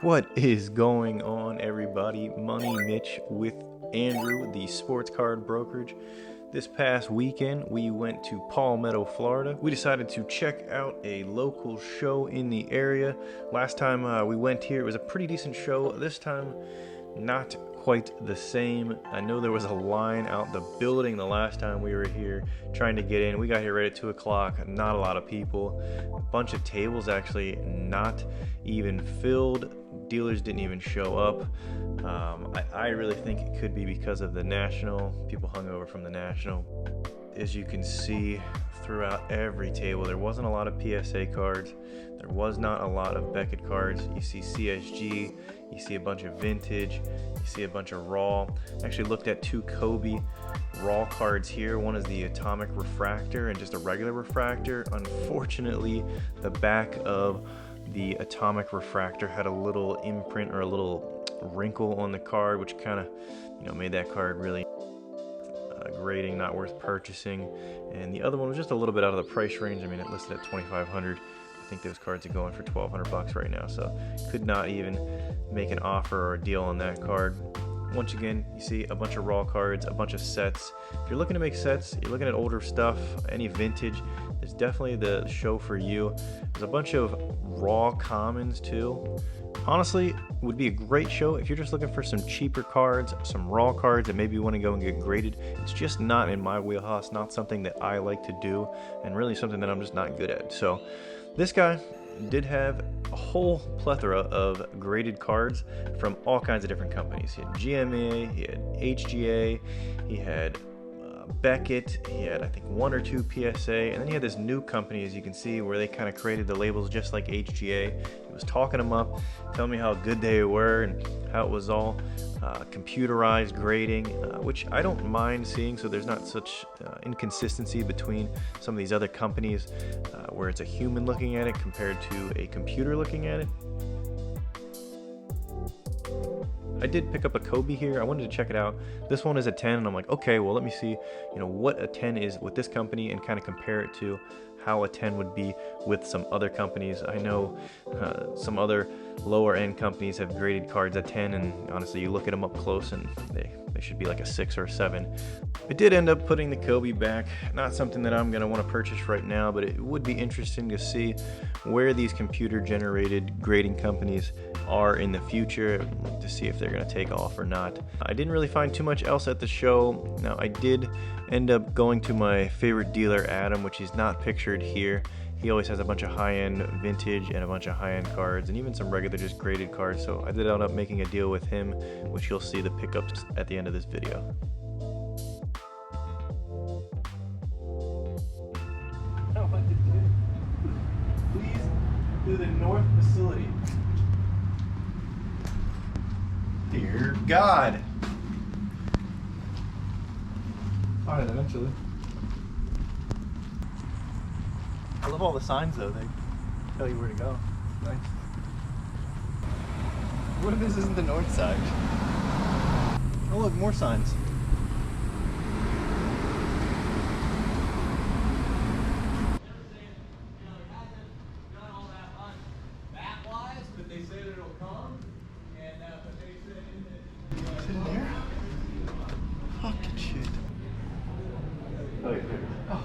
What is going on, everybody? Money Mitch with Andrew, the sports card brokerage. This past weekend, we went to Palmetto, Florida. We decided to check out a local show in the area. Last time we went here, it was a pretty decent show. This time, not quite the same. I know there was a line out the building the last time we were here trying to get in. We got here right at 2 o'clock, not a lot of people. A bunch of tables actually not even filled. Dealers didn't even show up. I really think it could be because of the National. People hung over from the National. As you can see throughout every table, there wasn't a lot of PSA cards. There was not a lot of Beckett cards. You see CSG, you see a bunch of vintage, you see a bunch of raw. I actually looked at 2 Kobe raw cards here. One is the Atomic Refractor and just a regular refractor. Unfortunately, the back of the Atomic Refractor had a little imprint or a little wrinkle on the card, which kind of, made that card really grading, not worth purchasing. And the other one was just a little bit out of the price range. I mean, it listed at $2,500. I think those cards are going for $1,200 right now, so could not even make an offer or a deal on that card. Once again, you see a bunch of raw cards, a bunch of sets. If you're looking to make sets, you're looking at older stuff, any vintage, there's definitely the show for you. There's a bunch of raw commons too. Honestly, it would be a great show if you're just looking for some cheaper cards, some raw cards that maybe you want to go and get graded. It's just not in my wheelhouse, not something that I like to do, and really something that I'm just not good at. So this guy did have a whole plethora of graded cards from all kinds of different companies. He had GMA, he had HGA, he had Beckett, he had I think 1 or 2 PSA, and then he had this new company, as you can see, where they kind of created the labels just like HGA. He was talking them up, telling me how good they were and how it was all computerized grading, which I don't mind seeing, so there's not such inconsistency between some of these other companies where it's a human looking at it compared to a computer looking at it. I did pick up a Kobe here. I wanted to check it out. This one is a 10, and I'm like, okay, well, let me see, what a 10 is with this company and kind of compare it to how a 10 would be with some other companies. I know some other lower end companies have graded cards at 10, and honestly, you look at them up close and they should be like a 6 or a 7. I did end up putting the Kobe back. Not something that I'm going to want to purchase right now, but it would be interesting to see where these computer generated grading companies are in the future, to see if they're going to take off or not. I didn't really find too much else at the show. Now, I did end up going to my favorite dealer, Adam, which is not pictured here. He always has a bunch of high-end vintage and a bunch of high-end cards and even some regular just graded cards, so I did end up making a deal with him, which you'll see the pickups at the end of this video. I want to do. Please do the north facility. Dear God. Find it eventually. I love all the signs though, they tell you where to go. Nice. What if this isn't the north side? Oh look, more signs. Is it in there? Fucking shit. Oh, yeah. Oh.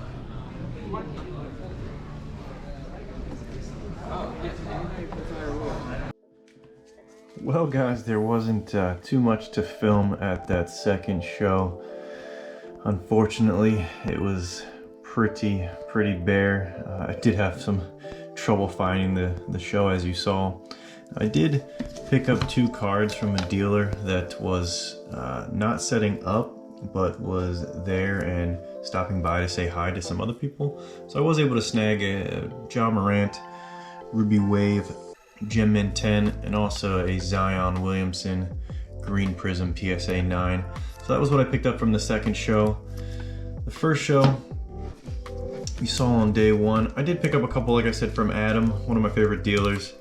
Well guys, there wasn't too much to film at that second show. Unfortunately, it was pretty bare. I did have some trouble finding the show, as you saw. I did pick up 2 cards from a dealer that was not setting up, but was there and stopping by to say hi to some other people. So I was able to snag a John Morant Ruby Wave Gem Mint 10 and also a Zion Williamson Green Prism PSA 9. So that was what I picked up from the second show. The first show you saw on day 1. I did pick up a couple, like I said, from Adam, one of my favorite dealers.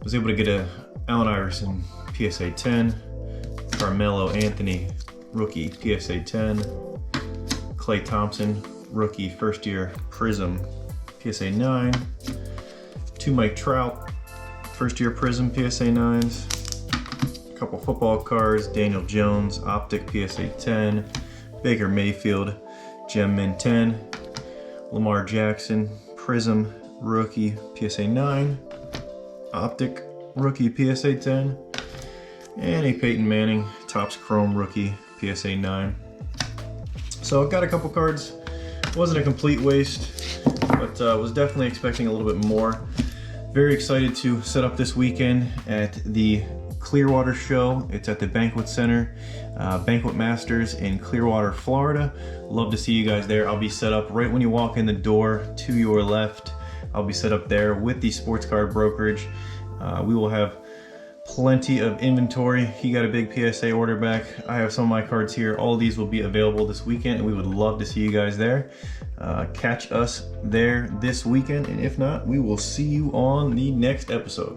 Was able to get a Allen Iverson PSA 10, Carmelo Anthony rookie PSA 10, Klay Thompson rookie first year Prism PSA 9, 2 Mike Trout first year Prism PSA 9s, a couple football cards, Daniel Jones, Optic PSA 10, Baker Mayfield, Gem Min 10, Lamar Jackson, Prism Rookie PSA 9, Optic Rookie PSA 10, and a Peyton Manning Topps Chrome Rookie PSA 9. So I've got a couple cards. Wasn't a complete waste, but was definitely expecting a little bit more. Very excited to set up this weekend at the Clearwater show. It's at the Banquet Center, Banquet Masters in Clearwater, Florida. Love to see you guys there. I'll be set up right when you walk in the door to your left. I'll be set up there with the sports card brokerage. We will have plenty of inventory. He got a big PSA order back. I have some of my cards here. All of these will be available this weekend, and we would love to see you guys there. Catch us there this weekend, and if not, we will see you on the next episode.